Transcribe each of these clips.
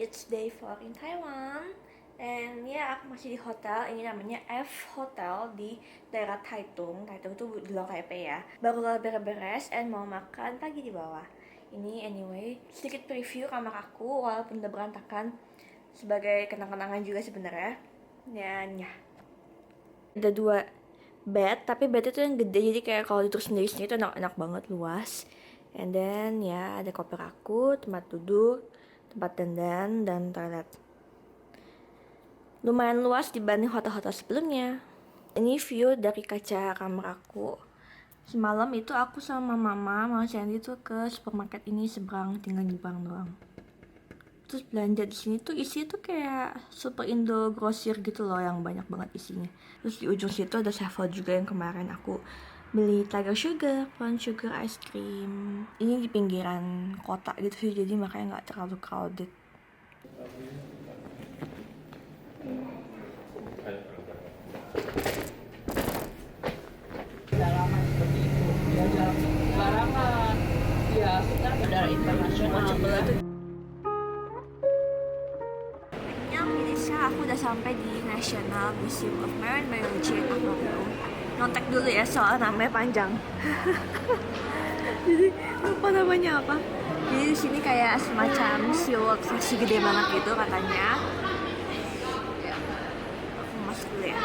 it's day 4 in Taiwan. And ya, aku masih di hotel. Ini namanya F Hotel di daerah Taitung. Taitung itu di luar Taipei ya. Baru beres-beres and mau makan pagi di bawah. Ini anyway, sedikit preview kamar aku walaupun udah berantakan. Sebagai kenang-kenangan juga sebenarnya. Dan ya. Ada 2 bed, tapi bed itu yang gede, jadi kayak kalau tidur sendiri-sendiri itu enak banget, luas. And then ya ada koper aku, tempat duduk, tempat dandan, dan toilet. Lumayan luas dibanding hotel-hotel sebelumnya. Ini view dari kaca kamar aku. Semalam itu aku sama mama Sandy tuh ke supermarket ini seberang, tinggal nyebrang doang. Terus belanja di sini tuh isinya tuh kayak Super Indo Grosir gitu loh, yang banyak banget isinya. Terus di ujung situ ada Sevel juga yang kemarin aku beli Tiger Sugar, Brown Sugar ice cream. Ini di pinggiran kota gitu sih, jadi makanya nggak terlalu crowded. Dalaman seperti itu, dia jalan sembarangan, dia suka bandara internasional. Aku udah sampai di National Museum of Marine Biology and Aquarium. Nontek dulu ya soal namanya panjang. Jadi lupa namanya apa. Jadi di sini kayak semacam SeaWorld versi gede banget gitu katanya. Aku masuk dulu ya.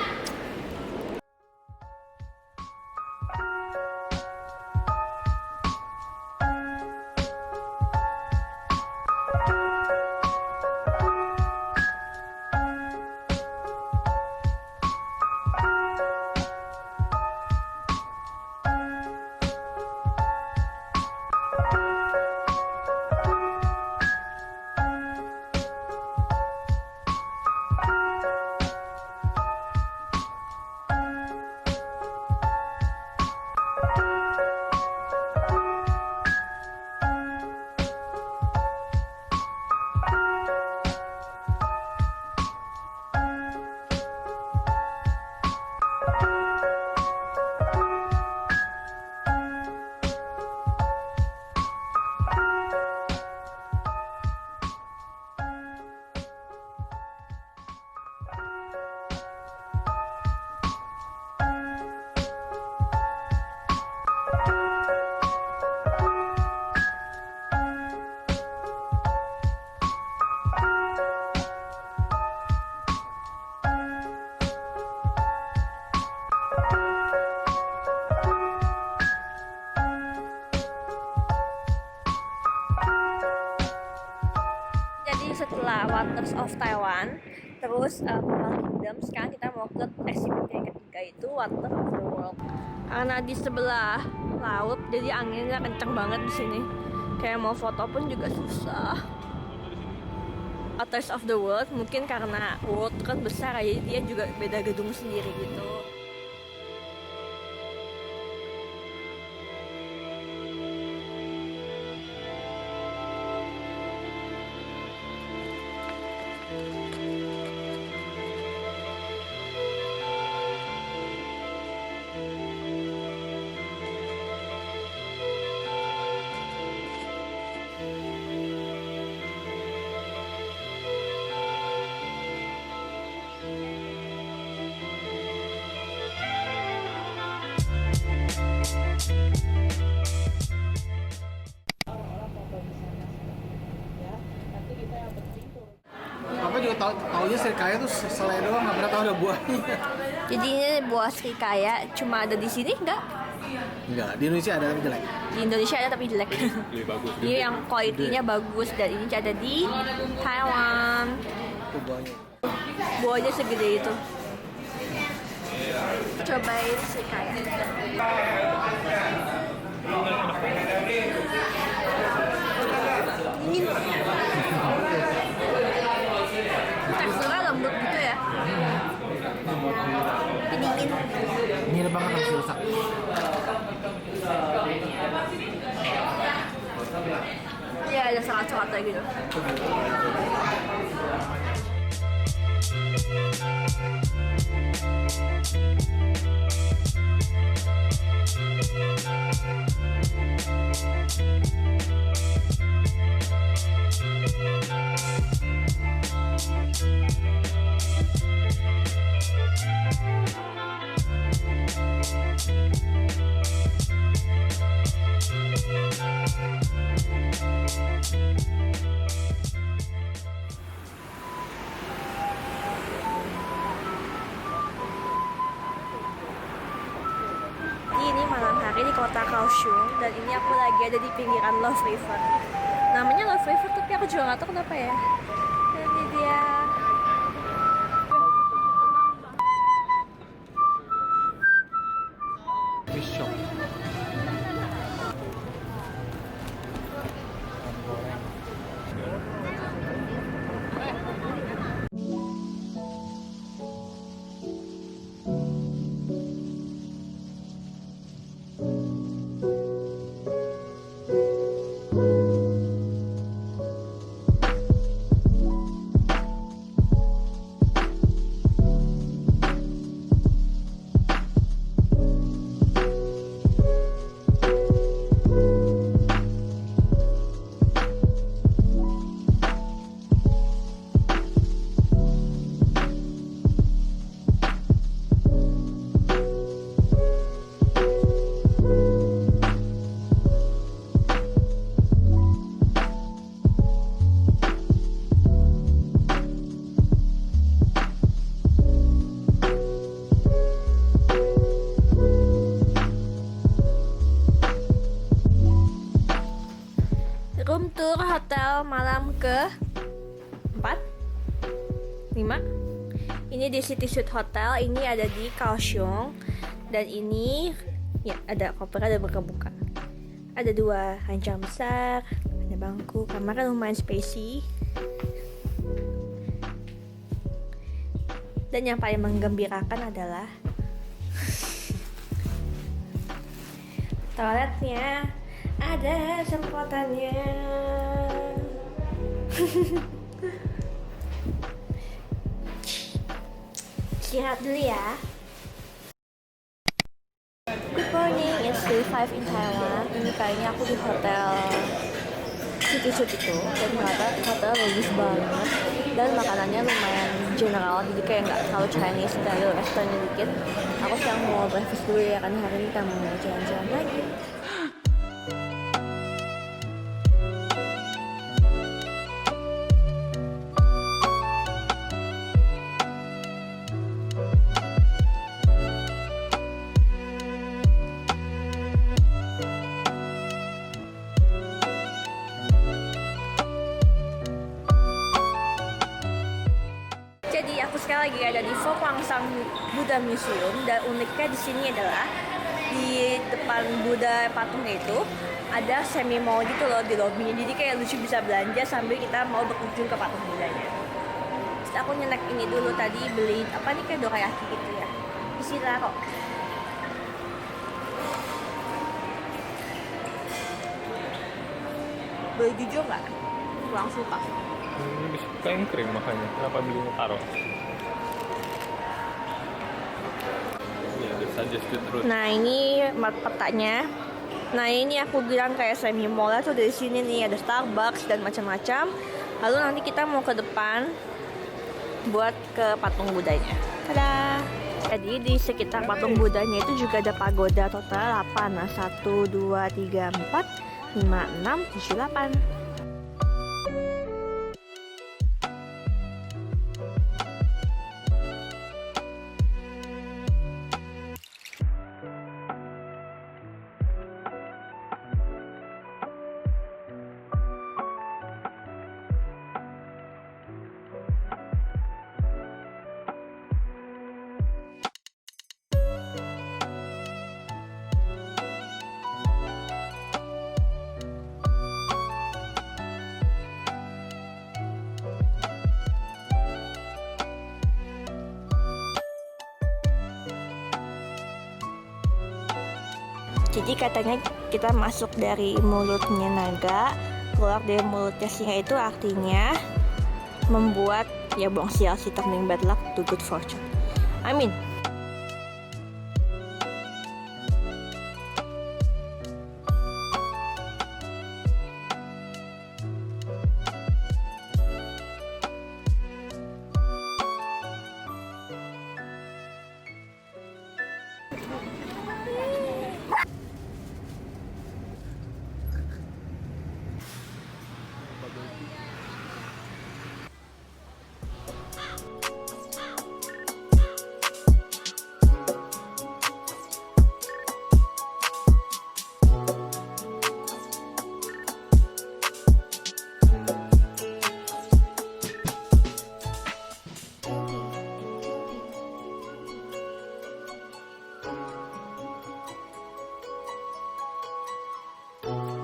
Setelah Wonders of Taiwan, terus Coral Kingdom, sekarang kita mau ke exhibit yang ketiga, itu Wonder of the World. Karena di sebelah laut, jadi anginnya kencang banget di sini. Kayak mau foto pun juga susah. Wonders of the World mungkin karena world kan besar, jadi dia juga beda gedung sendiri gitu. Apa juga taunya serikaya tuh selai doang, nggak pernah tahu ada buahnya. Jadi ini buah serikaya cuma ada di sini enggak? Enggak, di Indonesia ada tapi jelek. Di Indonesia ada tapi jelek. Lebih bagus. Ini yang kualitinya bagus, dan ini ada di Taiwan. Itu buahnya. Buahnya segede itu. Cobain serikaya. Ini teksturnya lembut gitu ya. Dingin. Mirip banget sama si rusak. Iya, ada coklat kayak gitu. hari di kota Kaohsiung, dan ini aku lagi ada di pinggiran Love River. Namanya Love River tapi aku juga nggak tahu kenapa ya. Dan ini dia. Fish shop. Room tour hotel malam ke 4 5. Ini di City Suite Hotel. Ini ada di Kaohsiung. Dan ini ya ada kopernya, ada buka-buka. Ada 2 ranjang besar, ada bangku, kamarnya lumayan spacey. Dan yang paling menggembirakan adalah toiletnya ada semprotannya. Istirahat dulu ya. Good morning, it's day 5 in Taiwan. Ini kali ini aku di hotel City Suite itu. Dan ternyata hotel bagus banget. Dan makanannya lumayan general, jadi kayak nggak terlalu Chinese, ada westernnya dikit. Aku sekarang mau breakfast dulu ya, karena hari ini kita mau jalan-jalan lagi. Jadi aku sekarang lagi ada di Fo Guangshan Buddha Museum, dan uniknya di sini adalah di depan Buddha patungnya itu ada semi mall gitu loh di lobbynya. Jadi kayak lucu, bisa belanja sambil kita mau berkunjung ke patung Buddhanya. Terus aku nyenek ini dulu tadi, beli apa nih, kayak dorayaki gitu ya. Isilah kok. Boleh jujur nggak? Kurang suka. Lebih suka yang krim makanya. Kenapa belinya taro? Ya, suggested route. Nah ini petanya. Nah ini aku bilang kayak semi mall tuh, dari sini nih ada Starbucks dan macam-macam. Lalu nanti kita mau ke depan buat ke patung Budanya. Tada! Jadi di sekitar patung Budanya itu juga ada pagoda, total 8. Nah 1, 2, 3, 4, 5, 6, 7, 8. Jadi katanya kita masuk dari mulutnya naga, keluar dari mulutnya singa, itu artinya membuat ya buang sial si turning bad luck to good fortune. Amin. Bye.